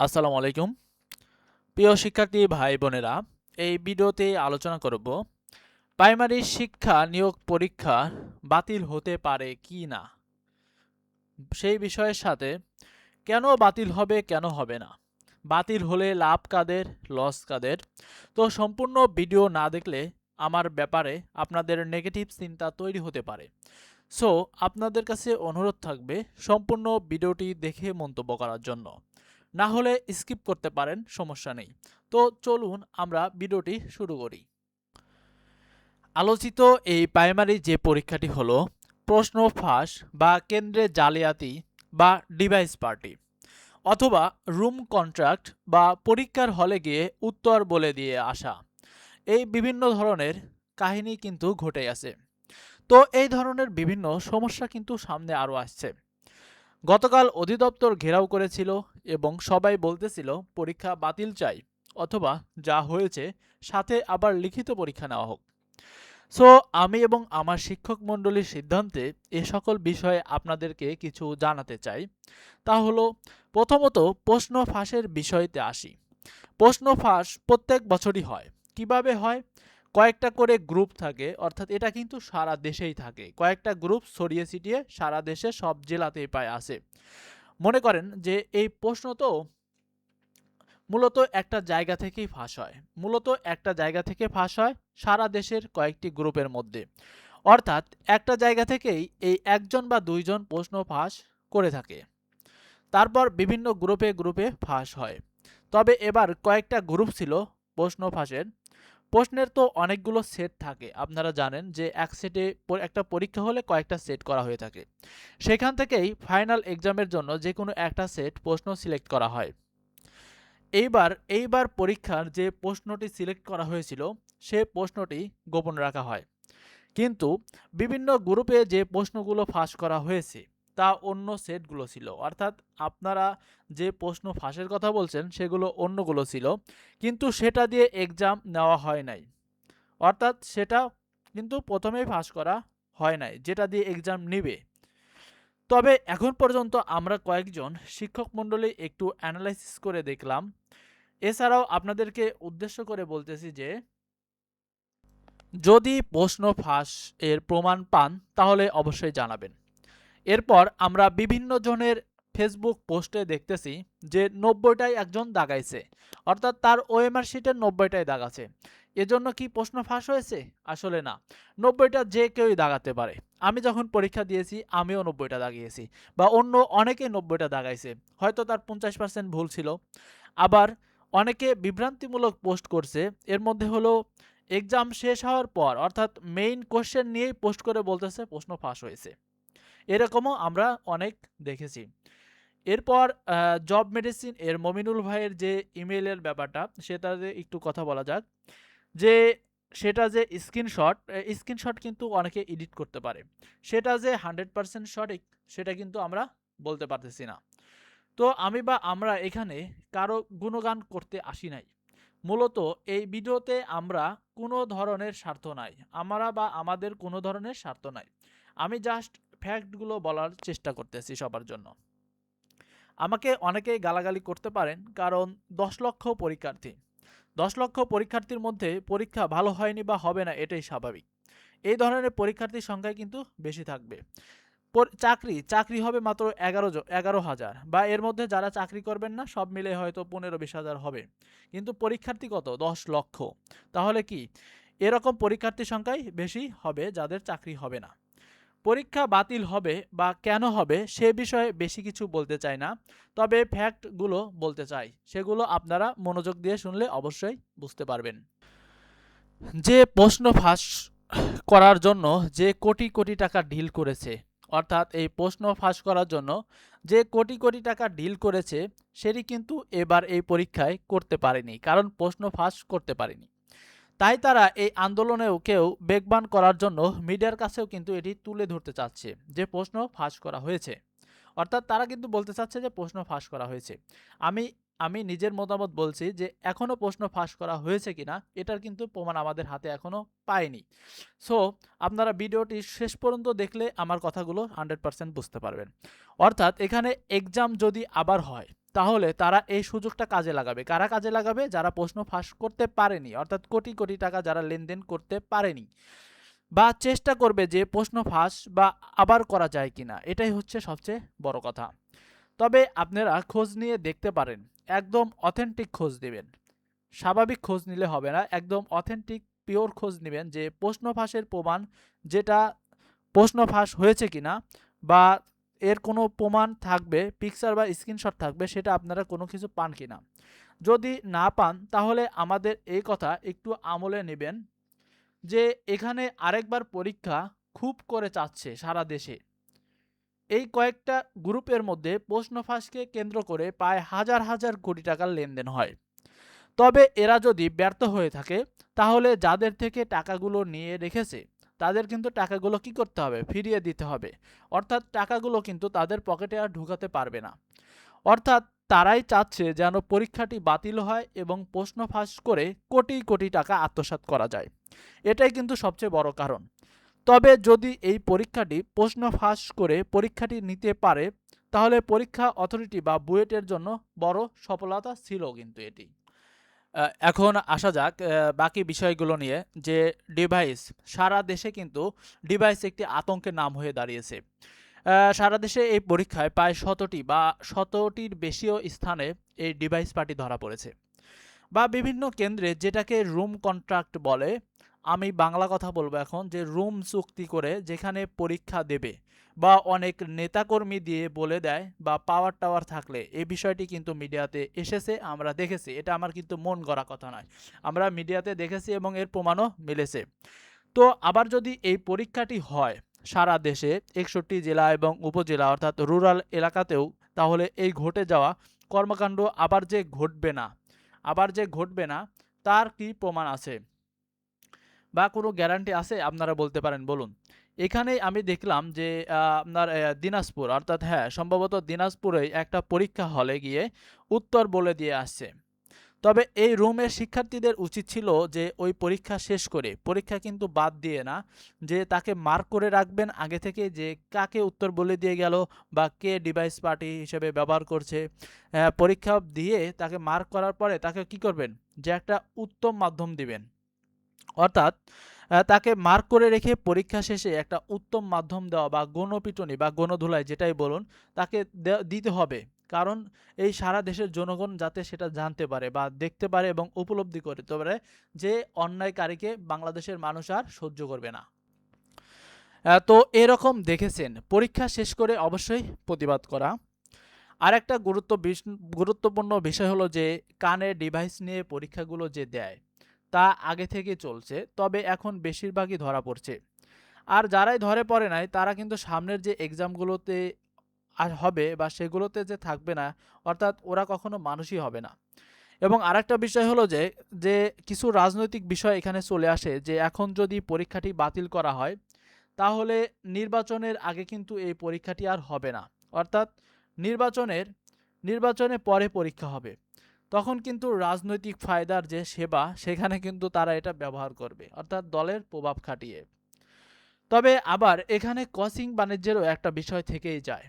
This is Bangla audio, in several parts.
আসসালামু আলাইকুম প্রিয় শিক্ষার্থী ভাই বোনেরা, এই ভিডিওতে আলোচনা করব প্রাইমারি শিক্ষা নিয়োগ পরীক্ষা বাতিল হতে পারে কি না, সেই বিষয়ের সাথে কেন বাতিল হবে কেন হবে না, বাতিল হলে লাভ কাদের লস কাদের। তো সম্পূর্ণ ভিডিও না দেখলে আমার ব্যাপারে আপনাদের নেগেটিভ চিন্তা তৈরি হতে পারে। সো আপনাদের কাছে অনুরোধ থাকবে সম্পূর্ণ ভিডিওটি দেখে মন্তব্য করার জন্য, না হলে স্কিপ করতে পারেন, সমস্যা নেই। তো চলুন আমরা ভিডিওটি শুরু করি। আলোচিত এই প্রাইমারি যে পরীক্ষাটি হলো প্রশ্ন ফাঁস বা কেন্দ্রে জালিয়াতি বা ডিভাইস পার্টি অথবা রুম কন্ট্রাক্ট বা পরীক্ষার হলে গিয়ে উত্তর বলে দিয়ে আসা, এই বিভিন্ন ধরনের কাহিনী কিন্তু ঘটে আছে। তো এই ধরনের বিভিন্ন সমস্যা কিন্তু সামনে আরও আসছে। গতকাল অধিদপ্তর ঘেরাও করেছিল এবং সবাই বলতেছিল পরীক্ষা বাতিল চাই, অথবা যা হয়েছে সাথে আবার লিখিত পরীক্ষা নেওয়া হোক। সো আমি এবং আমার শিক্ষক মণ্ডলীর সিদ্ধান্তে এ সকল বিষয়ে আপনাদেরকে কিছু জানাতে চাই। তা হলো, প্রথমত প্রশ্ন ফাঁসের বিষয়তে আসি। প্রশ্ন ফাঁস প্রত্যেক বছরই হয়। কিভাবে হয়? কয়েকটা করে গ্রুপ থাকে, অর্থাৎ এটা কিন্তু সারা দেশেই থাকে, কয়েকটা গ্রুপ ছড়িয়ে ছিটিয়ে সারা দেশে সব জেলাতেই প্রায় আছে। মনে করেন যে এই প্রশ্ন তো মূলত একটা জায়গা থেকেই ফাঁস হয়, সারা দেশের কয়েকটি গ্রুপের মধ্যে। অর্থাৎ একটা জায়গা থেকেই এই একজন বা দুইজন প্রশ্ন ফাঁস করে থাকে, তারপর বিভিন্ন গ্রুপে গ্রুপে ফাঁস হয়। তবে এবার কয়েকটা গ্রুপ ছিল প্রশ্ন ফাঁসের। প্রশ্নের তো অনেকগুলো সেট থাকে, আপনারা জানেন যে এক সেটে একটা পরীক্ষা হলে কয়েকটা সেট করা হয়ে থাকে। সেখান থেকেই ফাইনাল এক্সামের জন্য যে কোনো একটা সেট প্রশ্ন সিলেক্ট করা হয়। এইবার পরীক্ষার যে প্রশ্নটি সিলেক্ট করা হয়েছিল সে প্রশ্নটি গোপন রাখা হয়, কিন্তু বিভিন্ন গ্রুপে যে প্রশ্নগুলো ফাঁস করা হয়েছে তা অন্য সেটগুলো ছিল। অর্থাৎ আপনারা যে প্রশ্ন ফাঁসের কথা বলছেন সেগুলো অন্যগুলো ছিল, কিন্তু সেটা দিয়ে এক্সাম নেওয়া হয় নাই। অর্থাৎ সেটা কিন্তু প্রথমেই ফাঁস করা হয় নাই যেটা দিয়ে এক্সাম নিবে। তবে এখন পর্যন্ত আমরা কয়েকজন শিক্ষক মণ্ডলী একটু অ্যানালাইসিস করে দেখলাম। এছাড়াও আপনাদেরকে উদ্দেশ্য করে বলতেছি যে যদি প্রশ্ন ফাঁস এর প্রমাণ পান তাহলে অবশ্যই জানাবেন। এরপর আমরা বিভিন্ন জনের ফেসবুক পোস্টে দেখতেছি যে ৯০টাই একজন দাগাইছে, অর্থাৎ তার ওএমআর শিটের ৯০টাই দাগ আছে। এজন্য কি প্রশ্ন ফাঁস হয়েছে? আসলে না, ৯০টা যে কেউই দাগাতে পারে। আমি যখন পরীক্ষা দিয়েছি আমিও ৯০টা দাগিয়েছি, বা অন্য অনেকে ৯০টা দাগাইছে, হয়তো তার ৫০% ভুল ছিল। আবার অনেকে বিভ্রান্তিমূলক পোস্ট করছে, এর মধ্যে হলো এক্সাম শেষ হওয়ার পর অর্থাৎ মেইন কোশ্চেন নিয়েই পোস্ট করে বলতেছে প্রশ্ন ফাঁস হয়েছে। এরকমও আমরা অনেক দেখেছি। এরপর জব মেডিসিন এর মমিনুল ভাইয়ের যে ইমেইলের ব্যাপারটা সেটাতে একটু কথা বলা যাক। যে সেটা যে স্ক্রিনশট কিন্তু অনেকে এডিট করতে পারে, সেটা যে 100% সঠিক সেটা কিন্তু আমরা বলতে পারতেছি না। তো আমি বা আমরা এখানে কারো গুণগান করতে আসি নাই। মূলত এই ভিডিওতে আমরা কোনো ধরনের স্বার্থ নাই, আমরা বা আমাদের কোনো ধরনের স্বার্থ নাই। আমি জাস্ট ফ্যাক্টগুলো বলার চেষ্টা করতেছি সবার জন্য। আমাকে অনেকেই গালাগালি করতে পারেন, কারণ ১০ লক্ষ পরীক্ষার্থী, ১০ লক্ষ পরীক্ষার্থীর মধ্যে পরীক্ষা ভালো হয়নি বা হবে না এটাই স্বাভাবিক। এই ধরনের পরীক্ষার্থীর সংখ্যাই কিন্তু বেশি থাকবে। চাকরি হবে মাত্র ১১,০০০, বা এর মধ্যে যারা চাকরি করবেন না সব মিলে হয়তো ১৫-২০,০০০ হবে, কিন্তু পরীক্ষার্থী কত? ১০ লক্ষ। তাহলে কি এরকম পরীক্ষার্থীর সংখ্যাই বেশি হবে যাদের চাকরি হবে না। পরীক্ষা বাতিল হবে বা কেন হবে সে বিষয়ে বেশি কিছু বলতে চাই না, তবে ফ্যাক্টগুলো বলতে চাই, সেগুলো আপনারা মনোযোগ দিয়ে শুনলে অবশ্যই বুঝতে পারবেন। যে প্রশ্ন ফাঁস করার জন্য যে কোটি কোটি টাকা ডিল করেছে, অর্থাৎ এই প্রশ্ন ফাঁস করার জন্য যে কোটি কোটি টাকা ডিল করেছে সেটি কিন্তু এবার এই পরীক্ষায় করতে পারেনি, কারণ প্রশ্ন ফাঁস করতে পারেনি। তাই তারা এই আন্দোলনেও কেউ বেগবান করার জন্য মিডিয়ার কাছেও কিন্তু এটি তুলে ধরতে চাচ্ছে যে প্রশ্ন ফাঁস করা হয়েছে। অর্থাৎ তারা কিন্তু বলতে চাচ্ছে যে প্রশ্ন ফাঁস করা হয়েছে। আমি আমি নিজের মতামত বলছি যে এখনও প্রশ্ন ফাঁস করা হয়েছে কিনা এটার কিন্তু প্রমাণ আমাদের হাতে এখনও পাইনি। সো আপনারা ভিডিওটি শেষ পর্যন্ত দেখলে আমার কথাগুলো 100% বুঝতে পারবেন। অর্থাৎ এখানে এক্সাম যদি আবার হয় তাহলে তারা এই সুযোগটা কাজে লাগাবে। কারা কাজে লাগাবে? যারা প্রশ্ন ফাঁস করতে পারেনি, অর্থাৎ কোটি কোটি টাকা যারা লেনদেন করতে পারেনি, বা চেষ্টা করবে যে প্রশ্ন ফাঁস বা আবার করা যায় কিনা। এটাই হচ্ছে সবচেয়ে বড় কথা। তবে আপনারা খোঁজ নিয়ে দেখতে পারেন, একদম অথেন্টিক খোঁজ দিবেন। স্বাভাবিক খোঁজ নিলে হবে না, একদম অথেন্টিক পিওর খোঁজ নেবেন যে প্রশ্ন ফাঁসের প্রমাণ, যেটা প্রশ্ন ফাঁস হয়েছে কিনা বা এর কোনো প্রমাণ থাকবে, পিকচার বা স্ক্রিনশট থাকবে, সেটা আপনারা কোনো কিছু পান কিনা। যদি না পান তাহলে আমাদের এই কথা একটু আমলে নেবেন যে এখানে আরেকবার পরীক্ষা খুব করে চাচ্ছে সারা দেশে। এই কয়েকটা গ্রুপের মধ্যে প্রশ্ন ফাঁসকে কেন্দ্র করে প্রায় হাজার হাজার কোটি টাকার লেনদেন হয়। তবে এরা যদি ব্যর্থ হয়ে থাকে তাহলে যাদের থেকে টাকাগুলো নিয়ে রেখেছে তাদের কিন্তু টাকাগুলো কি করতে হবে? ফিরিয়ে দিতে হবে। অর্থাৎ টাকাগুলো কিন্তু তাদের পকেটে আর ঢুকাতে পারবে না। অর্থাৎ তারাই চাচ্ছে যেন পরীক্ষাটি বাতিল হয় এবং প্রশ্ন ফাঁস করে কোটি কোটি টাকা আত্মসাৎ করা যায়। এটাই কিন্তু সবচেয়ে বড় কারণ। তবে যদি এই পরীক্ষাটি প্রশ্ন ফাঁস করে পরীক্ষাটি নিতে পারে তাহলে পরীক্ষা অথরিটি বা বুয়েটের জন্য বড় সফলতা ছিল কিন্তু এটি। এখন আসা যাক বাকি বিষয়গুলো নিয়ে, যে ডিভাইস, সারা দেশে কিন্তু ডিভাইস একটি আতঙ্কের নাম হয়ে দাঁড়িয়েছে। সারা দেশে এই পরীক্ষায় প্রায় ১০০টি বা ১০০টির বেশিও স্থানে এই ডিভাইস পার্টি ধরা পড়েছে, বা বিভিন্ন কেন্দ্রে যেটাকে রুম কন্ট্রাক্ট বলে। আমি বাংলা কথা বলবো এখন, যে রুম চুক্তি করে যেখানে পরীক্ষা দেবে, বা অনেক নেতাকর্মী দিয়ে বলে দেয়, বা পাওয়ার টাওয়ার থাকলে, এই বিষয়টি কিন্তু মিডিয়াতে এসেছে, আমরা দেখেছি। এটা আমার কিন্তু মন গড়া কথা নয়, আমরা মিডিয়াতে দেখেছি এবং এর প্রমাণও মিলেছে। তো আবার যদি এই পরীক্ষাটি হয় সারা দেশে ৬১ জেলা এবং উপজেলা অর্থাৎ রুরাল এলাকাতেও, তাহলে এই ঘটে যাওয়া কর্মকাণ্ড আবার যে ঘটবে না তার কি প্রমাণ আছে বা কোনো গ্যারান্টি আছে? আপনারা বলতে পারেন, বলুন। এখানেই আমি দেখলাম যে আপনার দিনাজপুর, অর্থাৎ হ্যাঁ সম্ভবত দিনাজপুরেই একটা পরীক্ষা হলে গিয়ে উত্তর বলে দিয়ে আসছে। তবে এই রুমের শিক্ষার্থীদের উচিত ছিল যে ওই পরীক্ষা শেষ করে, পরীক্ষা কিন্তু বাদ দিয়ে না, যে তাকে মার্ক করে রাখবেন আগে থেকে, যে কাকে উত্তর বলে দিয়ে গেল বা কে ডিভাইস পার্টি হিসেবে ব্যবহার করছে। পরীক্ষা দিয়ে তাকে মার্ক করার পরে তাকে কি করবেন? যে একটা উত্তম মাধ্যম দিবেন। অর্থাৎ তাকে মার্ক করে রেখে পরীক্ষা শেষে একটা উত্তম মাধ্যম দেওয়া, বা গণপিটুনি বা গণধুলাই যেটাই বলুন, তাকে দিতে হবে। কারণ এই সারা দেশের জনগণ যাতে সেটা জানতে পারে বা দেখতে পারে এবং উপলব্ধি করতে পারে যে অন্যায়কারীকে বাংলাদেশের মানুষ আর সহ্য করবে না। তো এরকম দেখেছেন, পরীক্ষা শেষ করে অবশ্যই প্রতিবাদ করা। আর একটা গুরুত্বপূর্ণ বিষয় হলো যে কানে ডিভাইস নিয়ে পরীক্ষাগুলো যে দেয় তা আগে থেকে চলছে, তবে এখন বেশিরভাগই ধরা পড়ছে। আর যারাই ধরে পড়ে নাই তারা কিন্তু সামনের যে এক্সামগুলোতে আর হবে বা সেগুলোতে যে থাকবে না, অর্থাৎ ওরা কখনো মানুষই হবে না। এবং আরেকটা বিষয় হলো যে যে কিছু রাজনৈতিক বিষয় এখানে চলে আসে, যে এখন যদি পরীক্ষাটি বাতিল করা হয় তাহলে নির্বাচনের আগে কিন্তু এই পরীক্ষাটি আর হবে না। অর্থাৎ নির্বাচনে পরে পরীক্ষা হবে। তখন কিন্তু রাজনৈতিক ফায়দার যে সেবা, সেখানে কিন্তু তারা এটা ব্যবহার করবে, অর্থাৎ দলের প্রভাব খাটিয়ে। তবে আবার এখানে কোচিং বাণিজ্যেরও একটা বিষয় থেকেই যায়।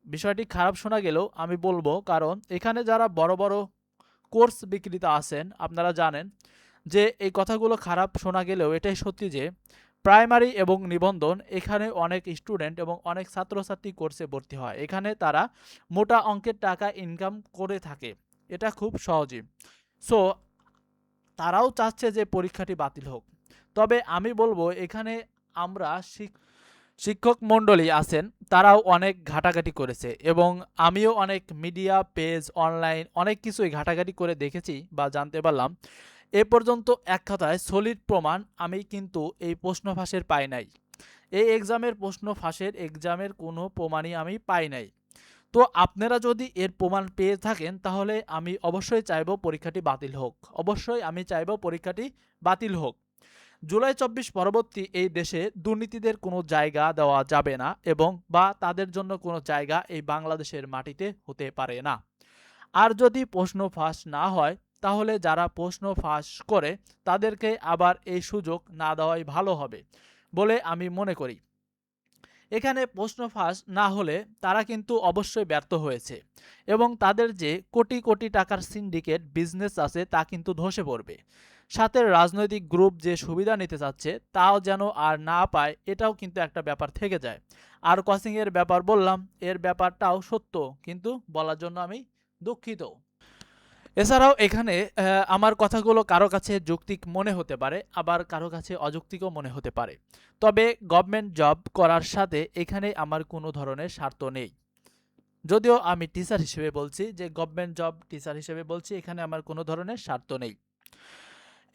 বিষয়টি খারাপ শোনা গেলেও আমি বলবো, কারণ এখানে যারা বড় বড় কোর্স বিক্রেতা আছেন, আপনারা জানেন যে এই কথাগুলো খারাপ শোনা গেলেও এটাই সত্যি যে প্রাইমারি এবং নিবন্ধন, এখানে অনেক স্টুডেন্ট এবং অনেক ছাত্রছাত্রী কোর্সে ভর্তি হয়। এখানে তারা মোটা অঙ্কের টাকা ইনকাম করে থাকে, এটা খুব সহজেই। সো তারাও চাচ্ছে যে পরীক্ষাটি বাতিল হোক। তবে আমি বলবো এখানে আমরা শিক্ষক মণ্ডলী আছেন, তারাও অনেক ঘাটাঘাটি করেছে এবং আমিও অনেক মিডিয়া পেজ, অনলাইন অনেক কিছুই ঘাটাঘাটি করে দেখেছি বা জানতে পারলাম। এ পর্যন্ত এক কথায় সলিড প্রমাণ আমি কিন্তু এই প্রশ্ন ফাঁসের পাই নাই। এই এক্সামের কোনো প্রমাণই আমি পাই নাই। তো আপনারা যদি এর প্রমাণ পেয়ে থাকেন তাহলে আমি অবশ্যই চাইবো পরীক্ষাটি বাতিল হোক। অবশ্যই আমি চাইবো পরীক্ষাটি বাতিল হোক। জুলাই ২৪ পরবর্তী এই দেশে দুর্নীতিদের কোনো জায়গা দেওয়া যাবে না, এবং বা তাদের জন্য কোনো জায়গা এই বাংলাদেশের মাটিতে হতে পারে না। আর যদি প্রশ্ন ফাঁস না হয় তাহলে যারা প্রশ্ন ফাঁস করে তাদেরকে আবার এই সুযোগ না দেওয়াই ভালো হবে বলে আমি মনে করি। এখানে প্রশ্ন ফাঁস না হলে তারা কিন্তু অবশ্যই ব্যর্থ হয়েছে এবং তাদের যে কোটি কোটি টাকার সিন্ডিকেট বিজনেস আছে তা কিন্তু ধসে পড়বে। সাথে রাজনৈতিক গ্রুপ যে সুবিধা নিতে চাচ্ছে তাও যেন আর না পায়, এটাও কিন্তু একটা ব্যাপার থেকে যায়। আর কোচিংয়ের ব্যাপার বললাম, এর ব্যাপারটাও সত্য, কিন্তু বলার জন্য আমি দুঃখিত। এছাড়াও এখানে আমার কথাগুলো কারো কাছে যৌক্তিক মনে হতে পারে, আবার কারো কাছে অযৌক্তিকও মনে হতে পারে। তবে গভর্নমেন্ট জব করার সাথে এখানে আমার কোনো ধরনের স্বার্থ নেই। যদিও আমি টিচার হিসেবে বলছি, যে গভর্নমেন্ট জব টিচার হিসেবে বলছি, এখানে আমার কোনো ধরনের স্বার্থ নেই।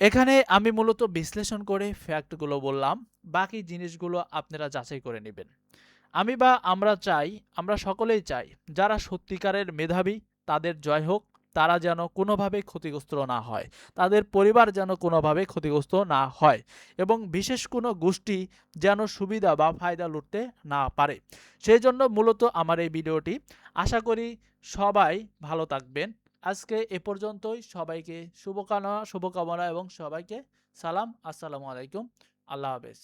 এখানে আমি মূলত বিশ্লেষণ করে ফ্যাক্টগুলো বললাম, বাকি জিনিসগুলো আপনারা যাচাই করে নেবেন। আমি বা আমরা চাই, আমরা সকলেই চাই যারা সত্যিকারের মেধাবী তাদের জয় হোক, তারা যেন কোনোভাবে ক্ষতিগ্রস্ত না হয়, তাদের পরিবার যেন কোনোভাবে ক্ষতিগ্রস্ত না হয়, এবং বিশেষ কোনো গোষ্ঠী যেন সুবিধা বা ফায়দা লুটতে না পারে। সেই জন্য মূলত আমার এই ভিডিওটি। আশা করি সবাই ভালো থাকবেন। আজকে এ পর্যন্তই। সবাইকে শুভকামনা এবং সবাইকে সালাম। আসসালামু আলাইকুম। আল্লাহ হাফেজ।